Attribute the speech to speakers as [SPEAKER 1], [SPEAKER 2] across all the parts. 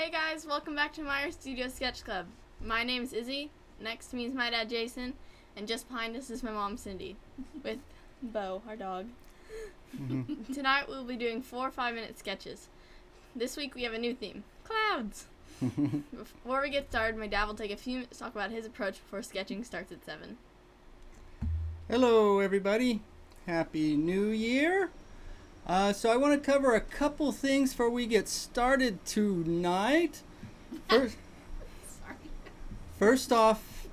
[SPEAKER 1] Hey guys, welcome back to Meyer Studio Sketch Club. My name is Izzy, next to me is my dad Jason, and just behind us is my mom Cindy, with Bo, our dog. Tonight we'll be doing 4 5-minute sketches. This week we have a new theme, clouds. Before we get started, my dad will take a few minutes to talk about his approach before sketching starts at 7.
[SPEAKER 2] Hello everybody, Happy New Year. So I want to cover a couple things before we get started tonight. First off,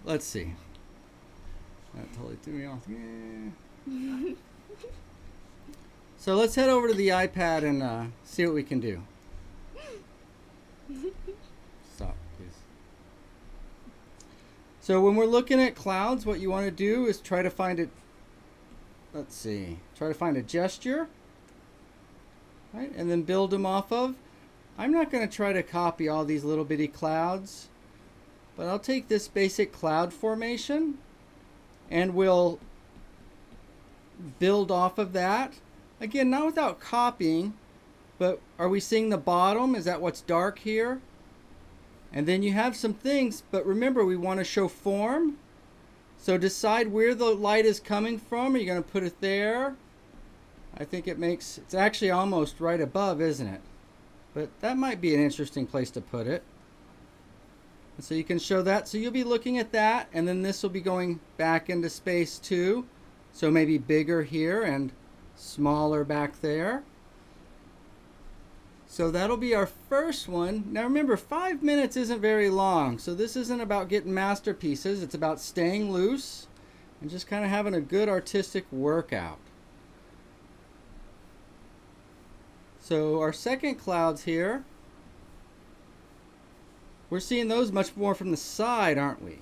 [SPEAKER 2] let's see. That totally threw me off. Yeah. So let's head over to the iPad and see what we can do. Stop, please. So when we're looking at clouds, what you want to do is try to find it. Let's see. Try to find a gesture, right? And then build them off of. I'm not going to try to copy all these little bitty clouds, but I'll take this basic cloud formation and we'll build off of that. Again, not without copying, but are we seeing the bottom? Is that what's dark here? And then you have some things, but remember we want to show form. So decide where the light is coming from. Are you going to put it there? I think it's actually almost right above, isn't it? But that might be an interesting place to put it. And so you can show that. So you'll be looking at that, and then this will be going back into space too. So maybe bigger here and smaller back there. So that'll be our first one. Now remember, 5 minutes isn't very long. So this isn't about getting masterpieces. It's about staying loose and just kind of having a good artistic workout. So our second clouds here, we're seeing those much more from the side, aren't we?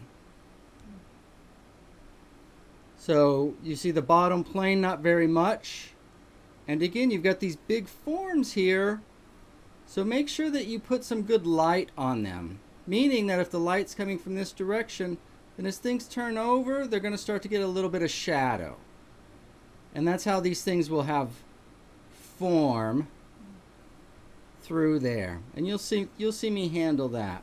[SPEAKER 2] So you see the bottom plane, not very much. And again, you've got these big forms here. So make sure that you put some good light on them, meaning that if the light's coming from this direction, then as things turn over, they're going to start to get a little bit of shadow. And that's how these things will have form through there. And you'll see me handle that.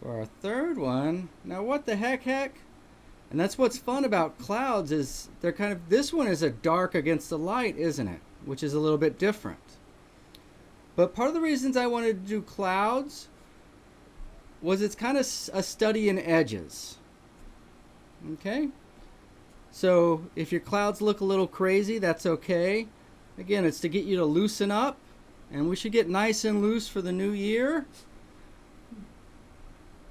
[SPEAKER 2] For our third one, now what the heck? And that's what's fun about clouds is they're kind of, this one is a dark against the light, isn't it? Which is a little bit different. But part of the reasons I wanted to do clouds was it's kind of a study in edges. Okay? So if your clouds look a little crazy, that's okay. Again, it's to get you to loosen up, and we should get nice and loose for the new year.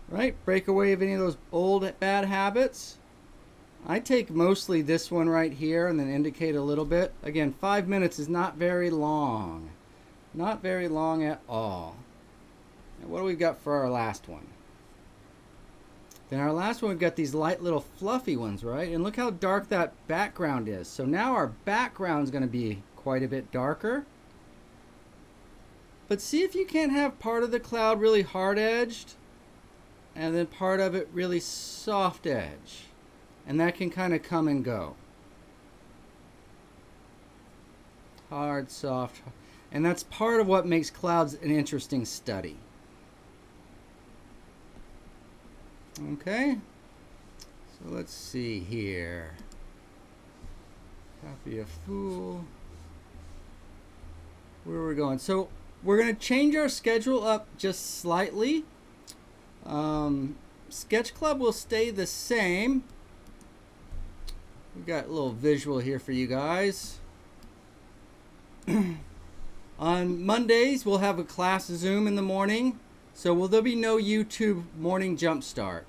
[SPEAKER 2] Right? Break away of any of those old bad habits. I take mostly this one right here and then indicate a little bit. Again, 5 minutes is not very long. Not very long at all. And what do we got for our last one? Then our last one, we've got these light little fluffy ones, right? And look how dark that background is. So now our background is going to be quite a bit darker. But see if you can't have part of the cloud really hard-edged and then part of it really soft edge. And that can kind of come and go. Hard, soft. And that's part of what makes clouds an interesting study. Okay. So let's see here. Copy a fool. Where are we going? So we're going to change our schedule up just slightly. Sketch Club will stay the same. We've got a little visual here for you guys. On Mondays, we'll have a class Zoom in the morning. So there'll be no YouTube morning jumpstart.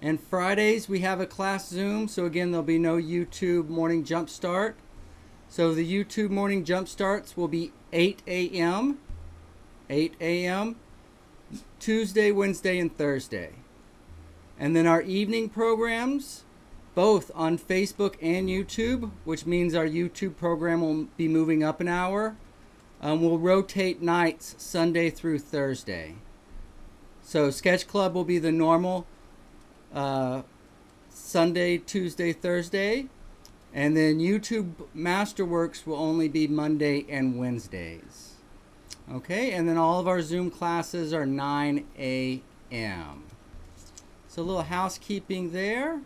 [SPEAKER 2] And Fridays, we have a class Zoom. So again, there'll be no YouTube morning jumpstart. So the YouTube morning jumpstarts will be 8 a.m. 8 a.m. Tuesday, Wednesday, and Thursday. And then our evening programs, both on Facebook and YouTube, which means our YouTube program will be moving up an hour. We'll rotate nights Sunday through Thursday. So Sketch Club will be the normal Sunday, Tuesday, Thursday. And then YouTube Masterworks will only be Monday and Wednesdays. Okay, and then all of our Zoom classes are 9 a.m. So a little housekeeping there.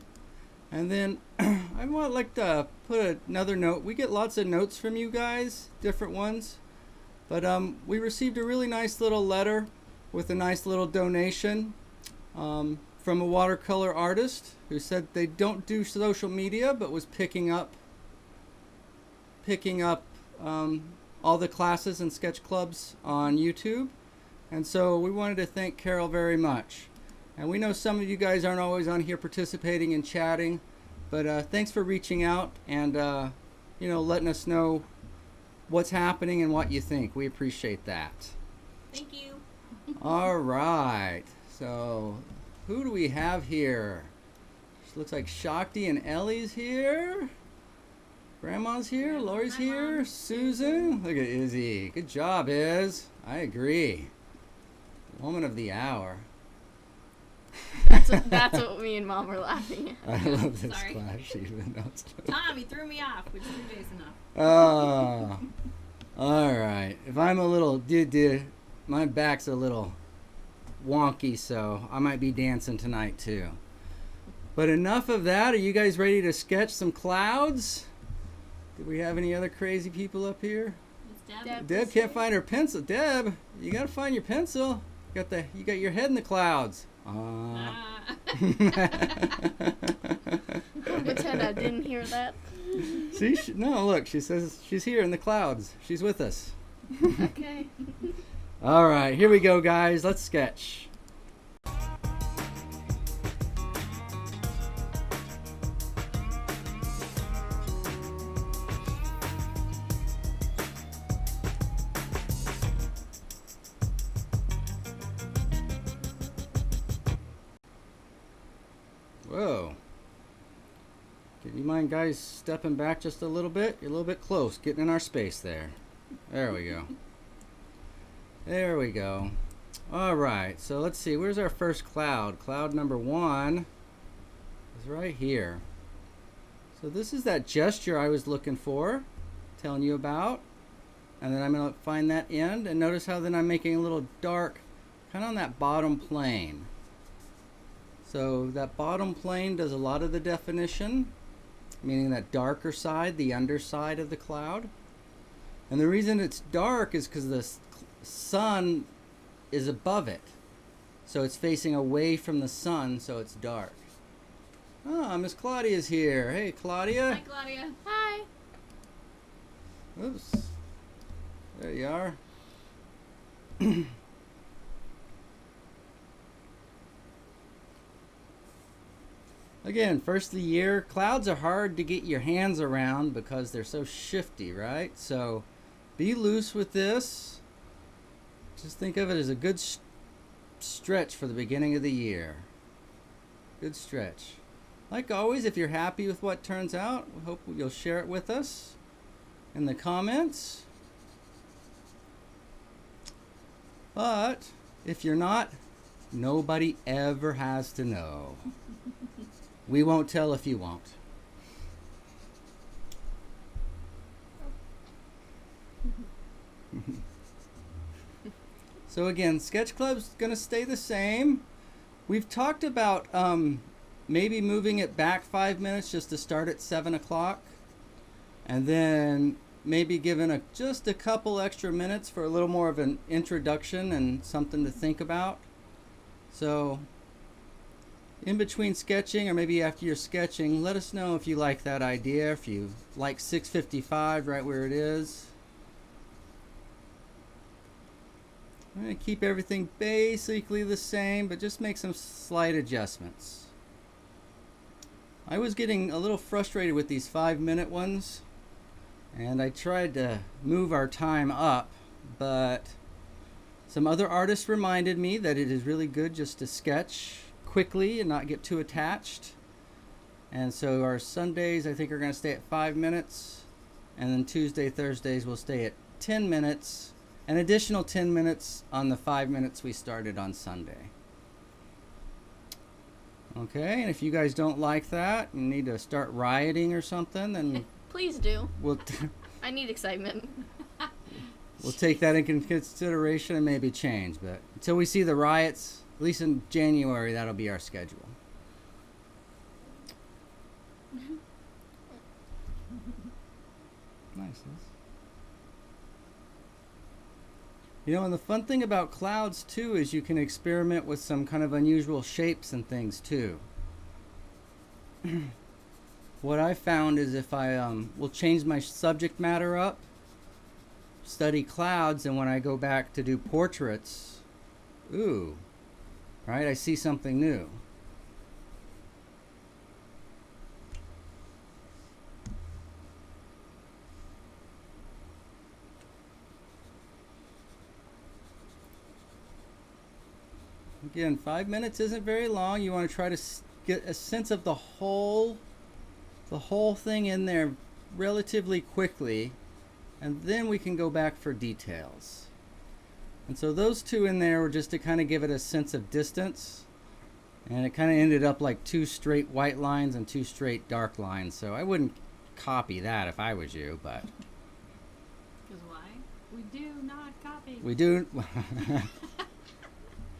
[SPEAKER 2] And then I would like to put another note. We get lots of notes from you guys, different ones. But we received a really nice little letter with a nice little donation from a watercolor artist who said they don't do social media, but was picking up all the classes and sketch clubs on YouTube. And so we wanted to thank Carol very much. And we know some of you guys aren't always on here participating and chatting, but thanks for reaching out and letting us know what's happening and what you think. We appreciate that.
[SPEAKER 3] Thank you.
[SPEAKER 2] All right. So who do we have here? Looks like Shakti and Ellie's here. Grandma's here. Lori's
[SPEAKER 3] Hi,
[SPEAKER 2] here.
[SPEAKER 3] Mom.
[SPEAKER 2] Susan. Look at Izzy. Good job, Iz. I agree. Woman of the hour.
[SPEAKER 1] That's what me and Mom were laughing at.
[SPEAKER 2] I love this
[SPEAKER 3] Sorry.
[SPEAKER 2] class. She even knows.
[SPEAKER 3] Tom, he threw me off, which threw Jason off.
[SPEAKER 2] Oh. All right. If I'm a little my back's a little wonky, so I might be dancing tonight too. But enough of that. Are you guys ready to sketch some clouds? Do we have any other crazy people up here?
[SPEAKER 3] It's
[SPEAKER 1] Deb.
[SPEAKER 2] Deb can't find her pencil. Deb, you gotta find your pencil. You got your head in the clouds.
[SPEAKER 1] Pretend I didn't hear that.
[SPEAKER 2] See, no, look, she says she's here in the clouds. She's with us.
[SPEAKER 1] Okay.
[SPEAKER 2] All right, here we go, guys. Let's sketch. Whoa. Do you mind guys stepping back just a little bit? You're a little bit close, getting in our space there. There we go. There we go. All right, so let's see. Where's our first cloud? Cloud number 1 is right here. So this is that gesture I was looking for, telling you about. And then I'm going to find that end. And notice how then I'm making a little dark, kind of on that bottom plane. So that bottom plane does a lot of the definition, meaning that darker side, the underside of the cloud. And the reason it's dark is because the sun is above it. So it's facing away from the sun, so it's dark. Ah, Miss Claudia's here. Hey, Claudia.
[SPEAKER 3] Hi, Claudia.
[SPEAKER 1] Hi.
[SPEAKER 2] Oops. There you are. Again, first of the year, clouds are hard to get your hands around because they're so shifty, right? So be loose with this. Just think of it as a good stretch for the beginning of the year. Good stretch. Like always, if you're happy with what turns out, we hope you'll share it with us in the comments. But if you're not, nobody ever has to know. We won't tell if you won't. So again, Sketch Club's gonna stay the same. We've talked about maybe moving it back 5 minutes just to start at 7 o'clock. And then maybe giving just a couple extra minutes for a little more of an introduction and something to think about. So in between sketching or maybe after you're sketching, let us know if you like that idea, if you like 6:55 right where it is. I'm going to keep everything basically the same, but just make some slight adjustments. I was getting a little frustrated with these 5-minute ones, and I tried to move our time up, but some other artists reminded me that it is really good just to sketch quickly and not get too attached. And so our Sundays I think are going to stay at 5 minutes, and then Tuesday, Thursdays will stay at 10 minutes. An additional 10 minutes on the 5 minutes we started on Sunday. Okay, and if you guys don't like that, you need to start rioting or something, then
[SPEAKER 1] Please do.
[SPEAKER 2] we'll
[SPEAKER 1] I need excitement.
[SPEAKER 2] we'll take that into consideration and maybe change. But until we see the riots, at least in January, that'll be our schedule. Nice. You know, and the fun thing about clouds too is you can experiment with some kind of unusual shapes and things too. What I found is if I will change my subject matter up, study clouds, and when I go back to do portraits, ooh, right, I see something new. Again, 5 minutes isn't very long. You want to try to get a sense of the whole thing in there relatively quickly, and then we can go back for details. And so those two in there were just to kind of give it a sense of distance, and it kind of ended up like 2 straight white lines and 2 straight dark lines. So I wouldn't copy that if I was you, but
[SPEAKER 3] Because why? We do not copy.
[SPEAKER 2] we do.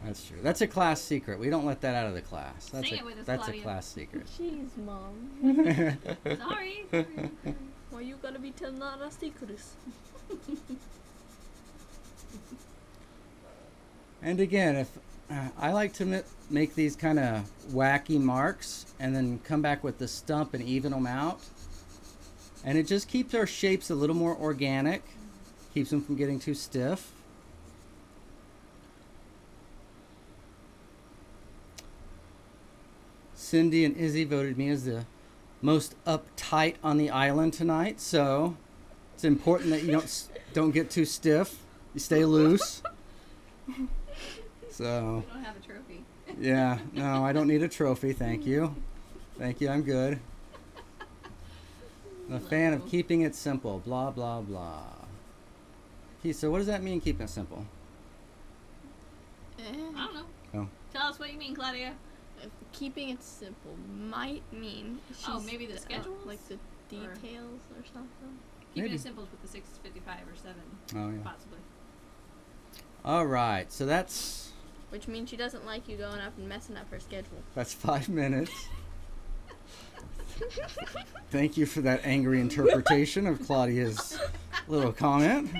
[SPEAKER 2] That's true. That's a class secret. We don't let that out of the class. That's
[SPEAKER 3] Sing it with us,
[SPEAKER 2] that's a
[SPEAKER 3] Claudia.
[SPEAKER 2] class secret.
[SPEAKER 1] Jeez, Mom.
[SPEAKER 3] Sorry.
[SPEAKER 1] Why you gotta be telling all our secrets?
[SPEAKER 2] And again, if I like to make these kind of wacky marks and then come back with the stump and even them out. And it just keeps our shapes a little more organic, keeps them from getting too stiff. Cindy and Izzy voted me as the most uptight on the island tonight, so it's important that you don't get too stiff. You stay loose. So
[SPEAKER 3] We don't have a trophy.
[SPEAKER 2] yeah, no, I don't need a trophy. Thank you, I'm good. I'm a fan of keeping it simple. Blah blah blah. Okay, so what does that mean? Keeping it simple.
[SPEAKER 3] I don't know.
[SPEAKER 2] Oh.
[SPEAKER 3] Tell us what you mean, Claudia.
[SPEAKER 1] Keeping it simple might mean
[SPEAKER 3] Maybe the schedules?
[SPEAKER 1] like the details or something.
[SPEAKER 3] Keeping
[SPEAKER 2] Maybe.
[SPEAKER 3] it simple with the 6:55 or 7,
[SPEAKER 2] Oh yeah.
[SPEAKER 3] possibly.
[SPEAKER 2] All right, so that's
[SPEAKER 1] Which means she doesn't like you going up and messing up her schedule.
[SPEAKER 2] 5 minutes. Thank you for that angry interpretation of Claudia's little comment.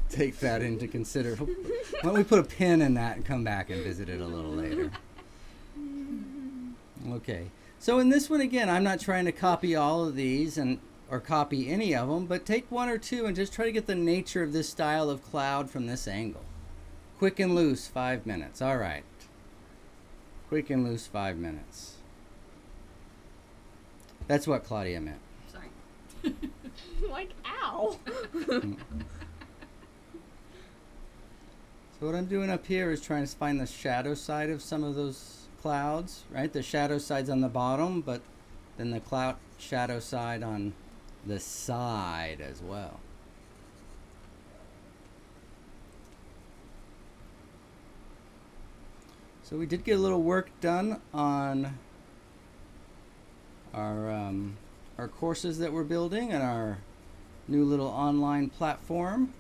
[SPEAKER 2] Take that into consideration. Why don't we put a pin in that and come back and visit it a little later? Okay. So in this one again, I'm not trying to copy all of these or copy any of them, but take 1 or 2 and just try to get the nature of this style of cloud from this angle. Quick and loose, 5 minutes. All right. Quick and loose, 5 minutes. That's what Claudia meant.
[SPEAKER 3] Sorry.
[SPEAKER 1] Like, ow!
[SPEAKER 2] So what I'm doing up here is trying to find the shadow side of some of those clouds, right? The shadow side's on the bottom, but then the cloud shadow side on the side as well. So we did get a little work done on our courses that we're building and our new little online platform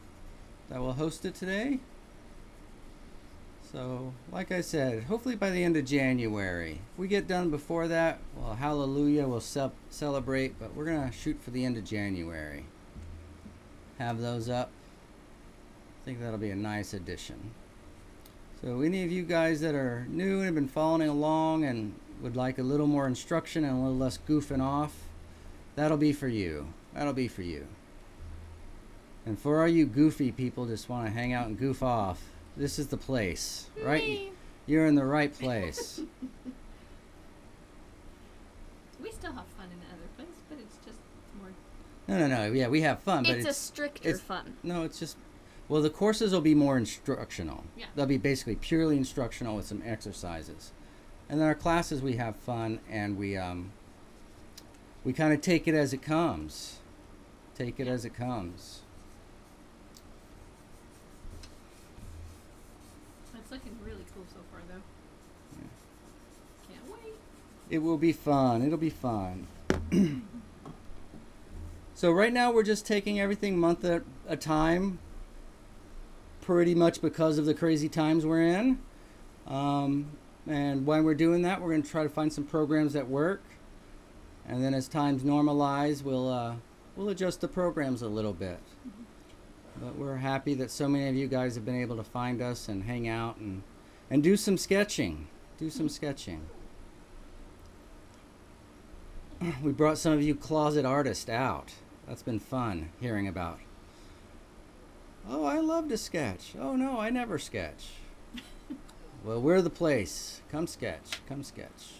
[SPEAKER 2] that will host it today. So, like I said, hopefully by the end of January. If we get done before that, well, hallelujah, we'll celebrate, but we're going to shoot for the end of January. Have those up. I think that'll be a nice addition. So, any of you guys that are new and have been following along and would like a little more instruction and a little less goofing off, that'll be for you. That'll be for you. And for all you goofy people just want to hang out and goof off, this is the place, right?
[SPEAKER 1] Me.
[SPEAKER 2] You're in the right place.
[SPEAKER 3] We still have fun in the other place, but it's just more.
[SPEAKER 2] No. Yeah, we have fun, but
[SPEAKER 1] It's a stricter
[SPEAKER 2] it's-
[SPEAKER 1] fun.
[SPEAKER 2] no, it's just. Well, the courses will be more instructional.
[SPEAKER 3] Yeah.
[SPEAKER 2] They'll be basically purely instructional with some exercises, and then our classes we have fun and we kind of take it as it comes. Take it as it comes.
[SPEAKER 3] It's looking really cool so far, though.
[SPEAKER 2] Yeah.
[SPEAKER 3] Can't wait.
[SPEAKER 2] It will be fun. It'll be fun. So right now we're just taking everything month at a time, pretty much because of the crazy times we're in. And when we're doing that, we're going to try to find some programs that work. And then as times normalize, we'll adjust the programs a little bit. But we're happy that so many of you guys have been able to find us and hang out and do some sketching. Do some sketching. We brought some of you closet artists out. That's been fun hearing about. Oh, I love to sketch. Oh, no, I never sketch. Well, we're the place. Come sketch. Come sketch.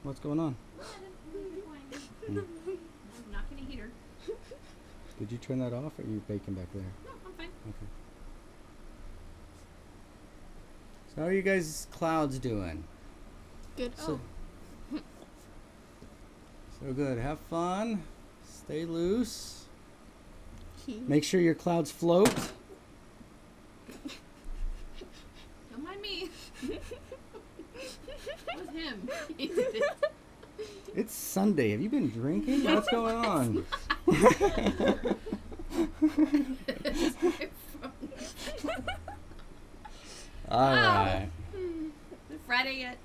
[SPEAKER 2] What's going on?
[SPEAKER 3] I'm knocking a heater.
[SPEAKER 2] Did you turn that off, or are you baking back there?
[SPEAKER 3] No, I'm fine.
[SPEAKER 2] Okay. So how are you guys' clouds doing?
[SPEAKER 1] Good.
[SPEAKER 2] So good. Have fun. Stay loose. Make sure your clouds float.
[SPEAKER 3] Don't mind me. It was him. He did it.
[SPEAKER 2] It's Sunday. Have you been drinking? What's going on? All right.
[SPEAKER 3] Friday yet?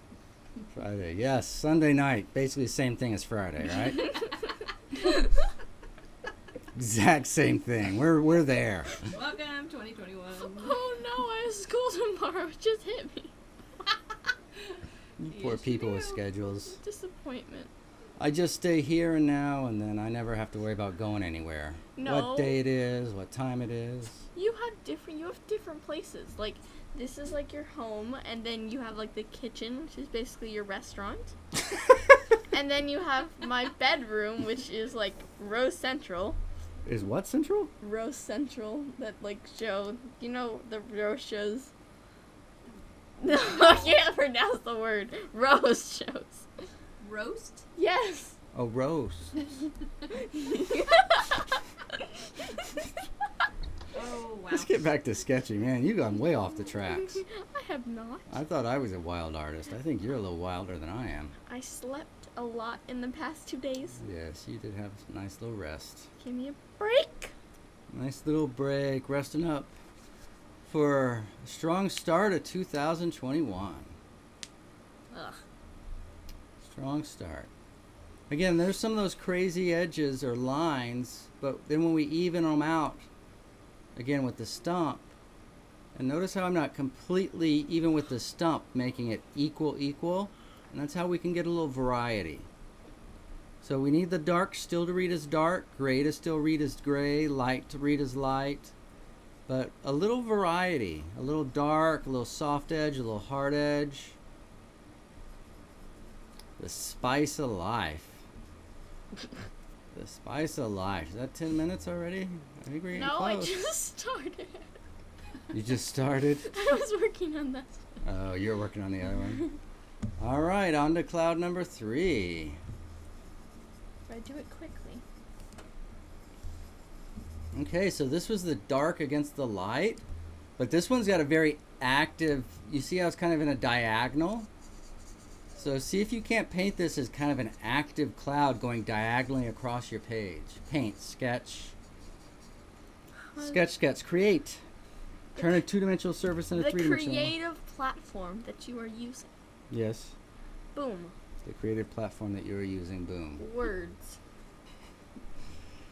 [SPEAKER 2] Friday. Yes. Sunday night. Basically the same thing as Friday, right? Exact same thing. We're there.
[SPEAKER 3] Welcome 2021.
[SPEAKER 1] Oh no, I have school tomorrow. It just hit me.
[SPEAKER 2] You poor
[SPEAKER 3] Yes,
[SPEAKER 2] people
[SPEAKER 3] you
[SPEAKER 2] with
[SPEAKER 3] do.
[SPEAKER 2] schedules.
[SPEAKER 1] Disappointment.
[SPEAKER 2] I just stay here and now, and then I never have to worry about going anywhere.
[SPEAKER 1] No.
[SPEAKER 2] What day it is, what time it is.
[SPEAKER 1] You have different places. Like this is like your home, and then you have like the kitchen, which is basically your restaurant. And then you have my bedroom, which is like Rose Central.
[SPEAKER 2] Is what Central?
[SPEAKER 1] Rose Central, that like show, you know, the Rose shows. No, I can't pronounce the word. Rose shows.
[SPEAKER 3] Roast?
[SPEAKER 1] Yes.
[SPEAKER 2] Oh, Rose.
[SPEAKER 3] Oh, wow.
[SPEAKER 2] Let's get back to sketching, man. You've gone way off the tracks.
[SPEAKER 1] I have not.
[SPEAKER 2] I thought I was a wild artist. I think you're a little wilder than I am.
[SPEAKER 1] I slept a lot in the past 2 days.
[SPEAKER 2] Yes, you did have a nice little rest.
[SPEAKER 1] Give me a break.
[SPEAKER 2] Nice little break, resting up for a strong start of 2021.
[SPEAKER 1] Ugh.
[SPEAKER 2] Strong start. Again, there's some of those crazy edges or lines, but then when we even them out, again with the stump, and notice how I'm not completely even with the stump, making it equal, and that's how we can get a little variety. So we need the dark still to read as dark, gray to still read as gray, light to read as light, but a little variety, a little dark, a little soft edge, a little hard edge. The spice of life. The spice of life. Is that 10 minutes already? I think we're getting
[SPEAKER 1] No,
[SPEAKER 2] close.
[SPEAKER 1] I just started.
[SPEAKER 2] You just started?
[SPEAKER 1] I was working on that.
[SPEAKER 2] Oh, you're working on the other one. All right, on to cloud number 3.
[SPEAKER 1] I do it quickly.
[SPEAKER 2] Okay, so this was the dark against the light, but this one's got a very active, you see how it's kind of in a diagonal? So see if you can't paint this as kind of an active cloud going diagonally across your page. Paint, sketch. Sketch, sketch, create. Turn a two-dimensional surface into
[SPEAKER 1] The
[SPEAKER 2] three-dimensional.
[SPEAKER 1] creative platform that you are using.
[SPEAKER 2] Yes,
[SPEAKER 1] Boom.
[SPEAKER 2] the creative platform that you're using, boom.
[SPEAKER 1] Words.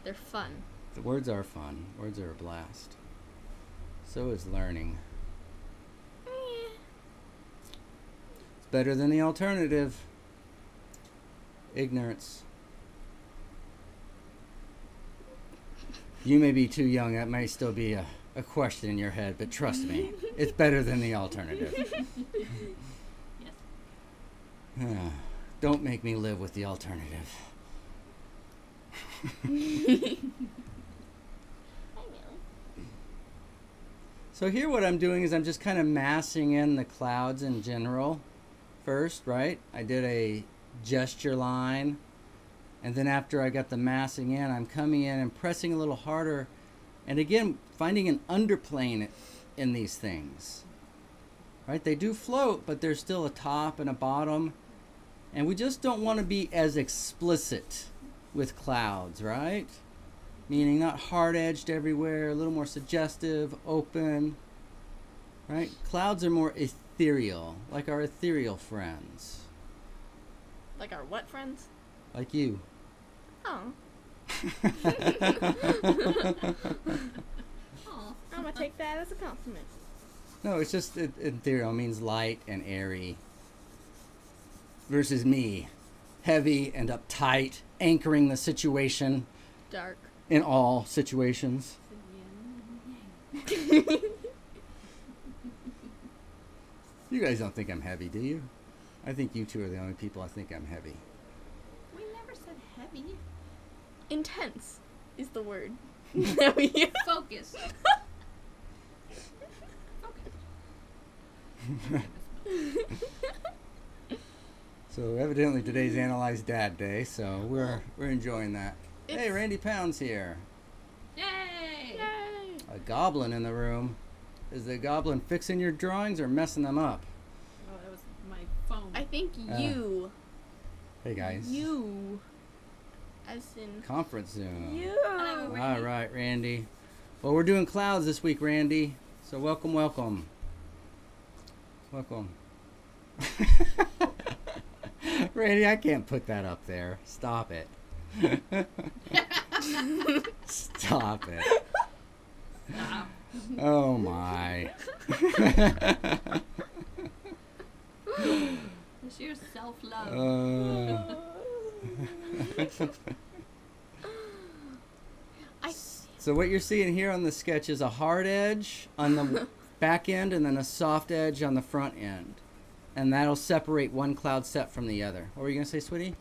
[SPEAKER 1] They're fun.
[SPEAKER 2] The words are fun. Words are a blast. So is learning. It's better than the alternative. Ignorance. You may be too young. That may still be a question in your head, but trust me, it's better than the alternative.
[SPEAKER 3] Yes.
[SPEAKER 2] Don't make me live with the alternative.
[SPEAKER 1] I know.
[SPEAKER 2] So here what I'm doing is I'm just kind of massing in the clouds in general first, right? I did a gesture line, and then after I got the massing in, I'm coming in and pressing a little harder, and again, finding an underplane in these things. right? They do float, but there's still a top and a bottom. And we just don't want to be as explicit with clouds, right? Meaning not hard-edged everywhere, a little more suggestive, open, right? Clouds are more ethereal, like our ethereal friends.
[SPEAKER 1] Like our what friends?
[SPEAKER 2] Like you.
[SPEAKER 1] Oh.
[SPEAKER 3] Oh.
[SPEAKER 1] I'm gonna take that as a compliment.
[SPEAKER 2] No, it's just ethereal means light and airy. Versus me, heavy and uptight, anchoring the situation
[SPEAKER 1] Dark.
[SPEAKER 2] in all situations. You guys don't think I'm heavy, do you? I think you two are the only people I think I'm heavy.
[SPEAKER 3] We never said heavy.
[SPEAKER 1] Intense is the word that we use.
[SPEAKER 3] Focus.
[SPEAKER 2] So evidently today's Analyze Dad Day, so we're enjoying that. Hey,
[SPEAKER 1] It's-
[SPEAKER 2] Randy Pound's here.
[SPEAKER 3] Yay!
[SPEAKER 1] Yay!
[SPEAKER 2] A goblin in the room. Is the goblin fixing your drawings or messing them up?
[SPEAKER 3] Oh, that was my phone.
[SPEAKER 1] I think you.
[SPEAKER 2] Hey guys.
[SPEAKER 1] You. As in.
[SPEAKER 2] Conference Zoom.
[SPEAKER 1] You.
[SPEAKER 3] Hello, Randy.
[SPEAKER 2] All right, Randy. Well, we're doing clouds this week, Randy. So welcome. Welcome. Randy, I can't put that up there. Stop it. Stop it.
[SPEAKER 3] Stop.
[SPEAKER 2] Oh my.
[SPEAKER 3] It's your self-love.
[SPEAKER 2] So what you're seeing here on the sketch is a hard edge on the back end and then a soft edge on the front end. And that'll separate one cloud set from the other. What were you going to say, sweetie?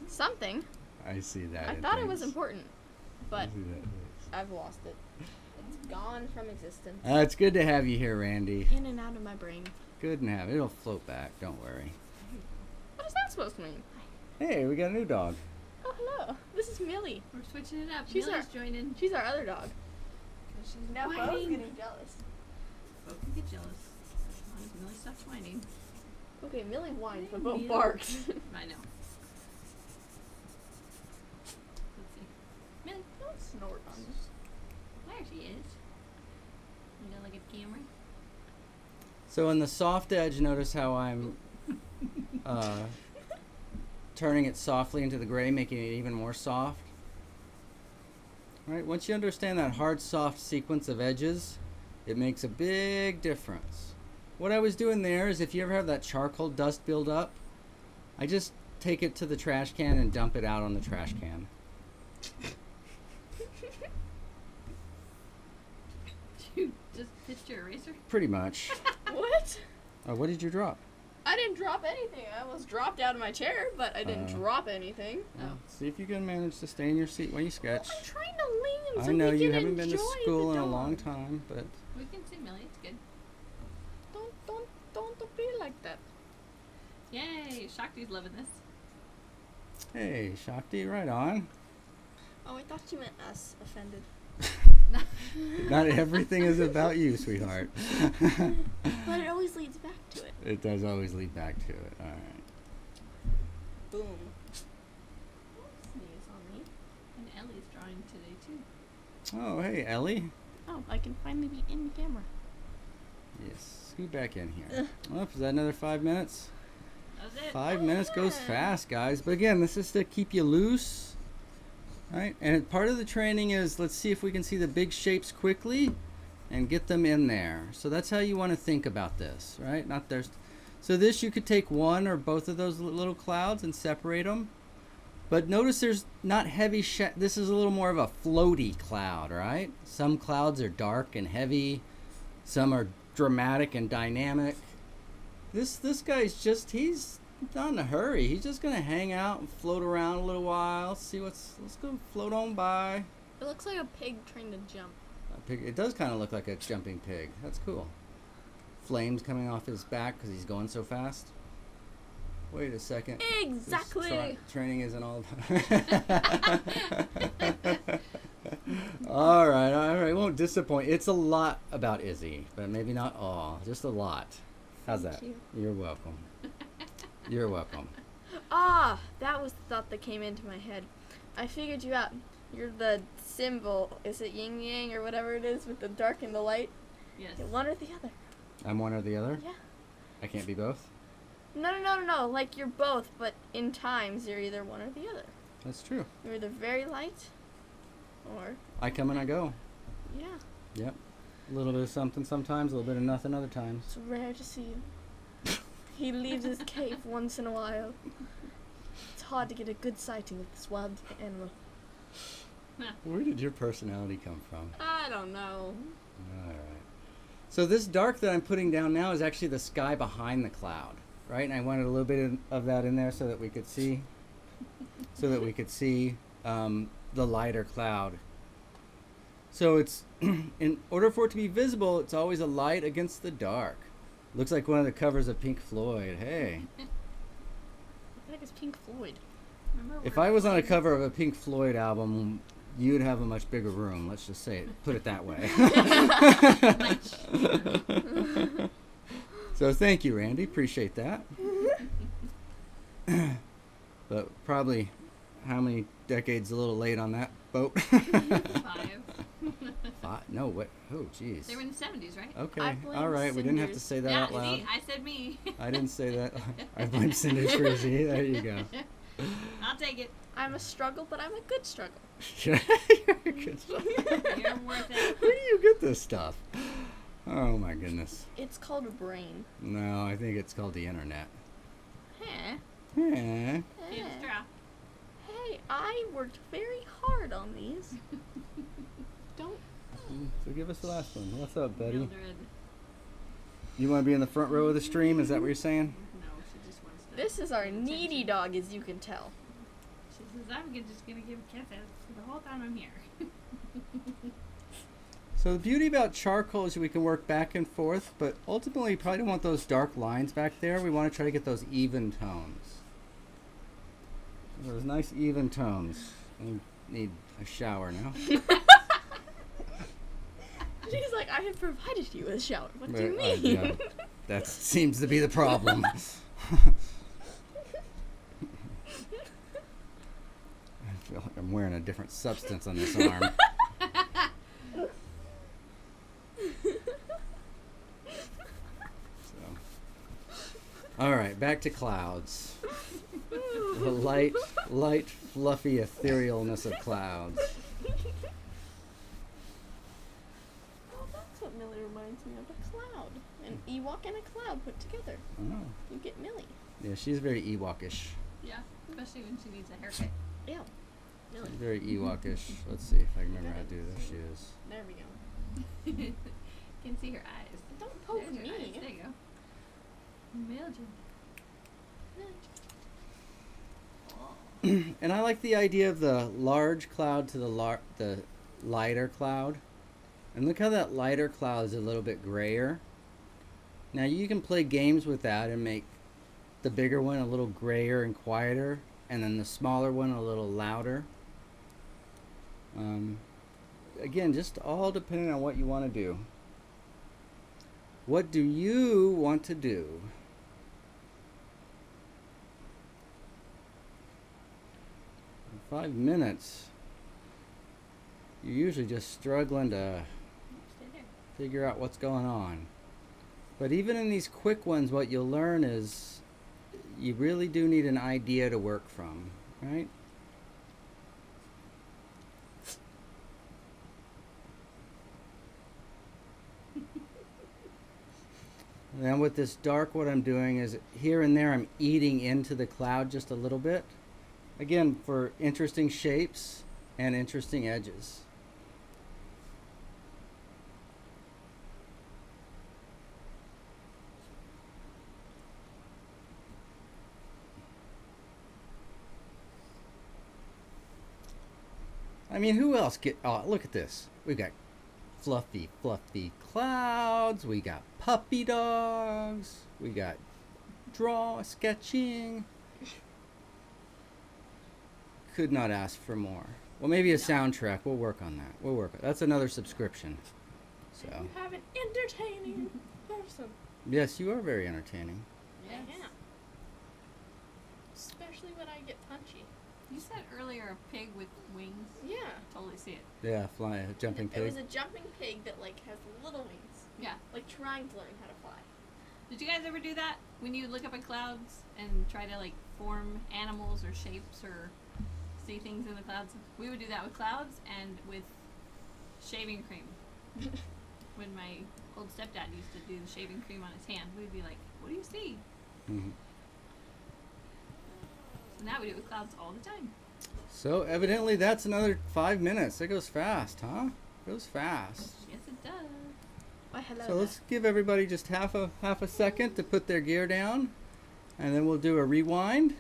[SPEAKER 1] Something.
[SPEAKER 2] I see that.
[SPEAKER 1] I
[SPEAKER 2] in
[SPEAKER 1] thought it was
[SPEAKER 2] things.
[SPEAKER 1] important,
[SPEAKER 2] I
[SPEAKER 1] but
[SPEAKER 2] see that in things.
[SPEAKER 1] I've lost it. It's gone from existence.
[SPEAKER 2] It's good to have you here, Randy.
[SPEAKER 1] In and out of my brain.
[SPEAKER 2] Good to have it. It'll float back. Don't worry.
[SPEAKER 1] What is that supposed to mean?
[SPEAKER 2] Hey, we got a new dog.
[SPEAKER 1] Oh, hello. This is Millie.
[SPEAKER 3] We're switching it up.
[SPEAKER 1] She's
[SPEAKER 3] Millie's
[SPEAKER 1] our-
[SPEAKER 3] joining.
[SPEAKER 1] She's our other dog.
[SPEAKER 3] She's
[SPEAKER 1] Now Bo's
[SPEAKER 3] whining.
[SPEAKER 1] getting jealous.
[SPEAKER 3] Bo can get jealous. As long as Millie stops whining.
[SPEAKER 1] Okay, Millie whines, but
[SPEAKER 3] Millie.
[SPEAKER 1] Bo barks.
[SPEAKER 3] I know. Let's see. Millie.
[SPEAKER 1] Don't snort on us.
[SPEAKER 3] There she is. You gotta look at the camera.
[SPEAKER 2] So in the soft edge, notice how I'm turning it softly into the gray, making it even more soft. Right? Once you understand that hard, soft sequence of edges, it makes a big difference. What I was doing there is if you ever have that charcoal dust build up, I just take it to the trash can and dump it out on the trash can.
[SPEAKER 3] You just pitched your eraser?
[SPEAKER 2] Pretty much.
[SPEAKER 1] What?
[SPEAKER 2] What did you drop?
[SPEAKER 1] I didn't drop anything. I almost dropped out of my chair, but I didn't drop anything.
[SPEAKER 3] Oh.
[SPEAKER 2] See if you can manage to stay in your seat while you sketch.
[SPEAKER 1] I'm trying to lean so
[SPEAKER 2] I know
[SPEAKER 1] we
[SPEAKER 2] you
[SPEAKER 1] can
[SPEAKER 2] haven't been to
[SPEAKER 1] enjoy
[SPEAKER 2] school
[SPEAKER 1] the
[SPEAKER 2] in a
[SPEAKER 1] dog.
[SPEAKER 2] long time, but
[SPEAKER 3] We can see Millie. It's good.
[SPEAKER 1] Don't be like that.
[SPEAKER 3] Yay! Shakti's loving this.
[SPEAKER 2] hey, Shakti, right on.
[SPEAKER 1] Oh, I thought you meant us. Offended.
[SPEAKER 2] Not everything is about you, sweetheart.
[SPEAKER 1] But it always leads back to it.
[SPEAKER 2] It does always lead back to it. All right.
[SPEAKER 1] Boom. Don't sneeze on me.
[SPEAKER 3] And Ellie's drawing today too.
[SPEAKER 2] Oh, hey, Ellie.
[SPEAKER 1] Oh, I can finally be in camera.
[SPEAKER 2] Yes, scoot back in here. Oh, is that another 5 minutes?
[SPEAKER 3] That was it.
[SPEAKER 2] 5 minutes goes
[SPEAKER 1] Yeah.
[SPEAKER 2] fast, guys. But again, this is to keep you loose. Right? And part of the training is let's see if we can see the big shapes quickly and get them in there. So that's how you want to think about this, right? Not there's. So this you could take one or both of those little clouds and separate them. But notice there's not heavy. This is a little more of a floaty cloud, right? Some clouds are dark and heavy. Some are dramatic and dynamic. This guy's just he's not in a hurry. He's just gonna hang out and float around a little while. See let's go float on by.
[SPEAKER 1] It looks like a pig trying to jump.
[SPEAKER 2] It does kind of look like a jumping pig. That's cool. Flames coming off his back because he's going so fast. Wait a second.
[SPEAKER 1] Exactly.
[SPEAKER 2] This training isn't all. All right. Won't disappoint. It's a lot about Izzy, but maybe not all. Just a lot. How's that?
[SPEAKER 1] Thank
[SPEAKER 2] You're welcome. You're welcome.
[SPEAKER 1] Ah, that was the thought that came into my head. I figured you out. You're the symbol. Is it yin yang or whatever it is with the dark and the light?
[SPEAKER 3] Yes.
[SPEAKER 1] You're one or the other.
[SPEAKER 2] I'm one or the other?
[SPEAKER 1] Yeah.
[SPEAKER 2] I can't be both?
[SPEAKER 1] No. Like you're both, but in times you're either one or the other.
[SPEAKER 2] That's true.
[SPEAKER 1] You're either very light or
[SPEAKER 2] I come and I go.
[SPEAKER 1] yeah.
[SPEAKER 2] Yep. A little bit of something sometimes, a little bit of nothing other times.
[SPEAKER 1] It's rare to see him. He leaves his cave once in a while. It's hard to get a good sighting of this wild animal.
[SPEAKER 2] Where did your personality come from?
[SPEAKER 1] I don't know.
[SPEAKER 2] All right. So this dark that I'm putting down now is actually the sky behind the cloud, right? And I wanted a little bit of that in there so that we could see, the lighter cloud. So it's, in order for it to be visible, it's always a light against the dark. Looks like one of the covers of Pink Floyd. Hey.
[SPEAKER 3] What the heck is Pink Floyd? Remember
[SPEAKER 2] If
[SPEAKER 3] where
[SPEAKER 2] I was on a
[SPEAKER 3] Floyd-
[SPEAKER 2] cover of a Pink Floyd album, you'd have a much bigger room. Let's just say it. Put it that way. So thank you, Randy. Appreciate that. But probably how many decades a little late on that boat?
[SPEAKER 3] 5.
[SPEAKER 2] No, what? Oh, jeez.
[SPEAKER 3] They were in the 70s, right?
[SPEAKER 2] Okay.
[SPEAKER 1] I blame
[SPEAKER 2] All right. We didn't have to
[SPEAKER 1] cinders.
[SPEAKER 2] say that
[SPEAKER 3] Yeah,
[SPEAKER 2] out loud.
[SPEAKER 3] see, I said me.
[SPEAKER 2] I didn't say that. I blame cinders for Izzy. There you go.
[SPEAKER 3] I'll take it.
[SPEAKER 1] I'm a struggle, but I'm a good struggle.
[SPEAKER 2] You're a good stuff.
[SPEAKER 3] You're worth it.
[SPEAKER 2] Where do you get this stuff? Oh my goodness.
[SPEAKER 1] It's called a brain.
[SPEAKER 2] No, I think it's called the internet.
[SPEAKER 1] Huh?
[SPEAKER 2] Yeah.
[SPEAKER 3] Here's a straw.
[SPEAKER 1] Hey, I worked very hard on these. Don't.
[SPEAKER 2] So give us the last one. What's up, buddy?
[SPEAKER 3] Mildred.
[SPEAKER 2] You want to be in the front row of the stream? Is that what you're saying?
[SPEAKER 3] No, she just wants to.
[SPEAKER 1] This is our
[SPEAKER 3] give
[SPEAKER 1] needy
[SPEAKER 3] attention.
[SPEAKER 1] dog, as you can tell.
[SPEAKER 3] She says, I'm just gonna give kisses the whole time I'm here.
[SPEAKER 2] So the beauty about charcoal is we can work back and forth, but ultimately you probably don't want those dark lines back there. We want to try to get those even tones. Those nice even tones. I need a shower now.
[SPEAKER 1] She's like, I have provided you with a shower. What do
[SPEAKER 2] But,
[SPEAKER 1] you mean?
[SPEAKER 2] yeah, that seems to be the problem. I feel like I'm wearing a different substance on this arm. All right, back to clouds. The light, fluffy etherealness of clouds.
[SPEAKER 1] Oh, that's what Millie reminds me of, a cloud. An Ewok and a cloud put together.
[SPEAKER 2] Oh,
[SPEAKER 1] You get Millie.
[SPEAKER 2] yeah, she's very Ewokish.
[SPEAKER 3] Yeah, especially when she needs a haircut.
[SPEAKER 1] Ew. Millie.
[SPEAKER 2] She's very Ewokish. Let's see if I can remember how to do this. She is.
[SPEAKER 1] There we go.
[SPEAKER 3] Can see her eyes.
[SPEAKER 1] Don't poke
[SPEAKER 3] There's her eyes.
[SPEAKER 1] me.
[SPEAKER 3] There you go. Mildred.
[SPEAKER 2] And I like the idea of the large cloud to the lighter cloud. And look how that lighter cloud is a little bit grayer. Now you can play games with that and make the bigger one a little grayer and quieter, and then the smaller one a little louder. Again, just all depending on what you want to do. What do you want to do? In 5 minutes. You're usually just struggling to
[SPEAKER 3] Stay there.
[SPEAKER 2] figure out what's going on. But even in these quick ones, what you'll learn is you really do need an idea to work from, right? Then with this dark, what I'm doing is here and there I'm eating into the cloud just a little bit. Again, for interesting shapes and interesting edges. I mean, who else look at this. We've got fluffy clouds. We got puppy dogs. We got sketching. Could not ask for more. Well, maybe a soundtrack. We'll work on that. That's another subscription. So.
[SPEAKER 1] You have an entertaining person.
[SPEAKER 2] Yes, you are very entertaining.
[SPEAKER 1] Yes. I am. Especially when I get punchy.
[SPEAKER 3] You said earlier a pig with wings.
[SPEAKER 1] Yeah.
[SPEAKER 3] Totally see it.
[SPEAKER 2] Yeah, fly, a jumping pig.
[SPEAKER 1] It was a jumping pig that like has little wings.
[SPEAKER 3] Yeah.
[SPEAKER 1] Like trying to learn how to fly.
[SPEAKER 3] Did you guys ever do that? When you look up at clouds and try to like form animals or shapes or see things in the clouds? We would do that with clouds and with shaving cream. When my old stepdad used to do the shaving cream on his hand, we'd be like, what do you see?
[SPEAKER 2] Mm-hmm.
[SPEAKER 3] So now we do it with clouds all the time.
[SPEAKER 2] So evidently that's another 5 minutes. That goes fast, huh? Goes fast.
[SPEAKER 3] Yes, it does.
[SPEAKER 1] Why, hello.
[SPEAKER 2] So let's give everybody just half a second to put their gear down, and then we'll do a rewind.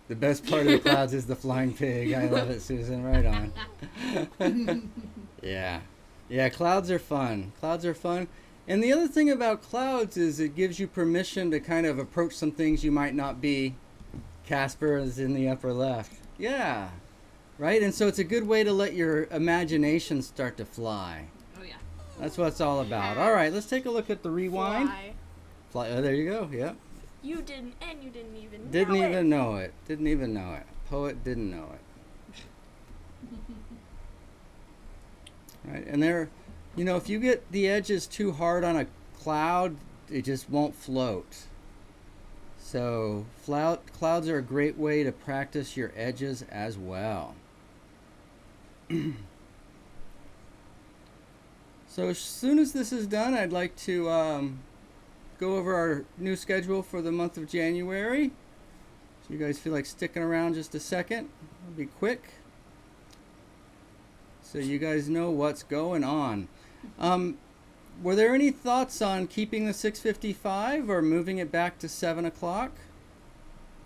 [SPEAKER 2] The best part of the clouds is the flying pig. I love it, Susan. Right on. Yeah. Yeah, clouds are fun. Clouds are fun. And the other thing about clouds is it gives you permission to kind of approach some things you might not be. Casper is in the upper left. Yeah. Right? And so it's a good way to let your imagination start to fly.
[SPEAKER 3] Oh, yeah.
[SPEAKER 2] That's what it's all about. All right, let's take a look at the rewind.
[SPEAKER 1] Fly.
[SPEAKER 2] Oh, there you go. Yep.
[SPEAKER 1] You didn't even
[SPEAKER 2] Didn't
[SPEAKER 1] know
[SPEAKER 2] even
[SPEAKER 1] it.
[SPEAKER 2] know it. Didn't even know it. Poet didn't know it. Right, and there, you know, if you get the edges too hard on a cloud, it just won't float. So clouds are a great way to practice your edges as well. So as soon as this is done, I'd like to go over our new schedule for the month of January. So you guys feel like sticking around just a second? It'll be quick. So you guys know what's going on. Were there any thoughts on keeping the 6:55 or moving it back to 7 o'clock?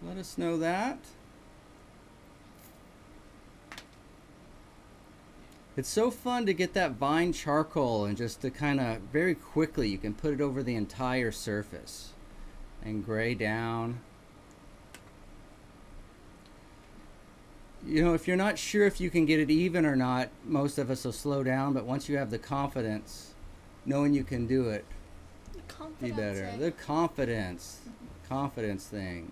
[SPEAKER 2] Let us know that. It's so fun to get that vine charcoal and just to kind of very quickly you can put it over the entire surface and gray down. You know, if you're not sure if you can get it even or not, most of us will slow down, but once you have the confidence, knowing you can do it, be better. The confidence thing.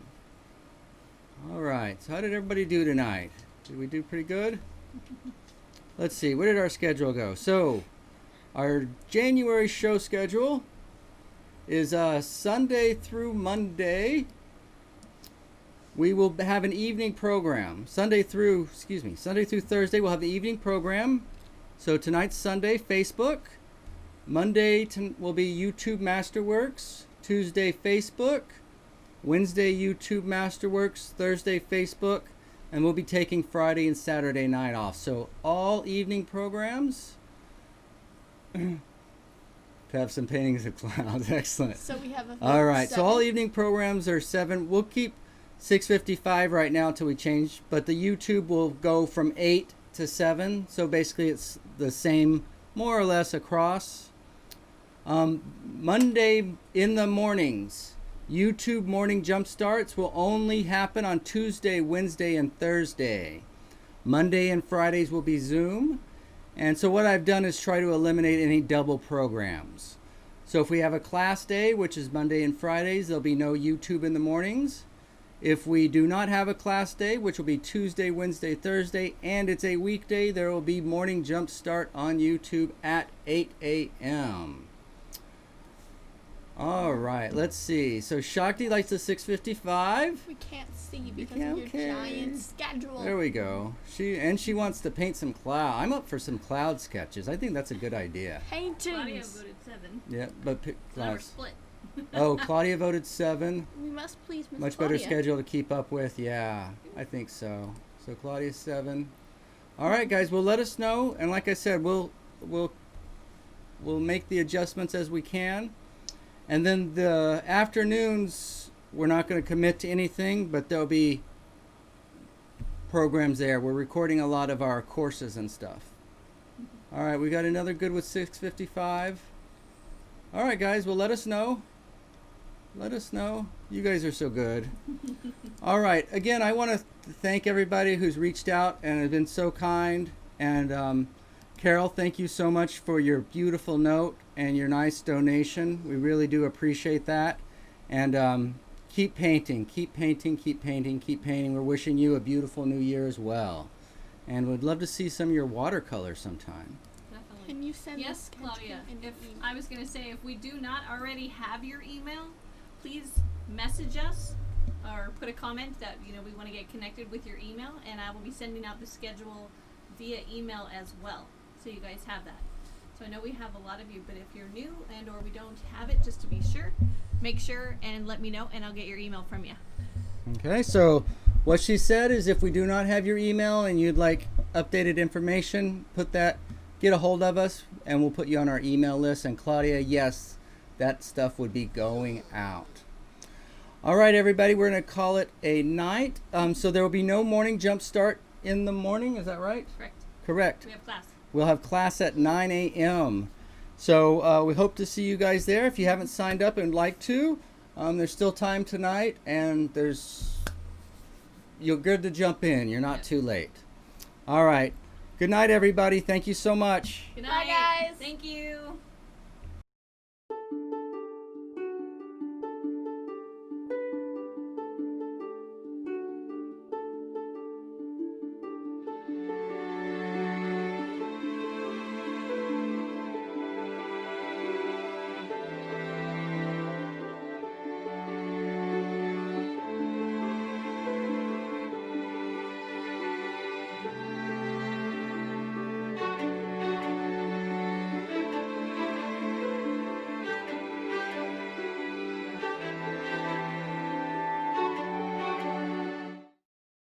[SPEAKER 2] All right, so how did everybody do tonight? Did we do pretty good? Let's see, where did our schedule go? So, our January show schedule is Sunday through Monday. We will have an evening program. Sunday through Thursday, we'll have the evening program. So tonight's Sunday, Facebook. Monday will be YouTube Masterworks. Tuesday, Facebook. Wednesday, YouTube Masterworks. Thursday, Facebook. And we'll be taking Friday and Saturday night off. So all evening programs. To have some paintings of clouds. Excellent.
[SPEAKER 1] So we have a
[SPEAKER 2] all right.
[SPEAKER 1] 7.
[SPEAKER 2] So all evening programs are 7. We'll keep 6:55 right now until we change. But the YouTube will go from 8 to 7. So basically it's the same more or less across. Monday in the mornings. YouTube morning jump starts will only happen on Tuesday, Wednesday, and Thursday. Monday and Fridays will be Zoom. And so what I've done is try to eliminate any double programs. So if we have a class day, which is Monday and Fridays, there'll be no YouTube in the mornings. If we do not have a class day, which will be Tuesday, Wednesday, Thursday, and it's a weekday, there will be morning jump start on YouTube at 8 a.m. All right, let's see. So Shakti likes the 6:55.
[SPEAKER 1] We can't see because of your giant schedule.
[SPEAKER 2] There we go. She wants to paint some cloud. I'm up for some cloud sketches. I think that's a good idea.
[SPEAKER 3] Claudia
[SPEAKER 1] Paintings.
[SPEAKER 3] voted 7.
[SPEAKER 2] Yeah, but
[SPEAKER 3] So now we're
[SPEAKER 2] clouds.
[SPEAKER 3] split.
[SPEAKER 2] Oh, Claudia voted 7.
[SPEAKER 1] We must please Miss
[SPEAKER 2] Much
[SPEAKER 1] Claudia.
[SPEAKER 2] better schedule to keep up with. Yeah, I think so. So Claudia's 7. All right, guys. Well, let us know. And like I said, we'll make the adjustments as we can. And then the afternoons, we're not going to commit to anything, but there'll be programs there. We're recording a lot of our courses and stuff. All right, we got another good with 6:55. All right, guys. Well, let us know. let us know. You guys are so good. All right. Again, I want to thank everybody who's reached out and has been so kind. And Carol, thank you so much for your beautiful note and your nice donation. We really do appreciate that. And keep painting, keep painting, keep painting, keep painting. We're wishing you a beautiful new year as well. And we'd love to see some of your watercolors sometime.
[SPEAKER 3] Definitely.
[SPEAKER 1] Can you send
[SPEAKER 3] Yes,
[SPEAKER 1] us sketch
[SPEAKER 3] Claudia.
[SPEAKER 1] in
[SPEAKER 3] If
[SPEAKER 1] email?
[SPEAKER 3] I was going to say, if we do not already have your email, please message us or put a comment that we want to get connected with your email, and I will be sending out the schedule via email as well, so you guys have that. So I know we have a lot of you, but if you're new and or we don't have it, just to be sure, make sure and let me know, and I'll get your email from you.
[SPEAKER 2] Okay, so what she said is if we do not have your email and you'd like updated information, get a hold of us and we'll put you on our email list. And Claudia, yes, that stuff would be going out. All right, everybody, we're going to call it a night. So there will be no morning jump start in the morning. Is that right?
[SPEAKER 3] Correct.
[SPEAKER 2] Correct.
[SPEAKER 3] We have class.
[SPEAKER 2] We'll have class at 9 a.m. So we hope to see you guys there. If you haven't signed up and like to, there's still time tonight, and you're good to jump in. You're not too late. All right. Good night, everybody. Thank you so much.
[SPEAKER 3] Good
[SPEAKER 1] Bye,
[SPEAKER 3] night.
[SPEAKER 1] guys.
[SPEAKER 3] Thank you.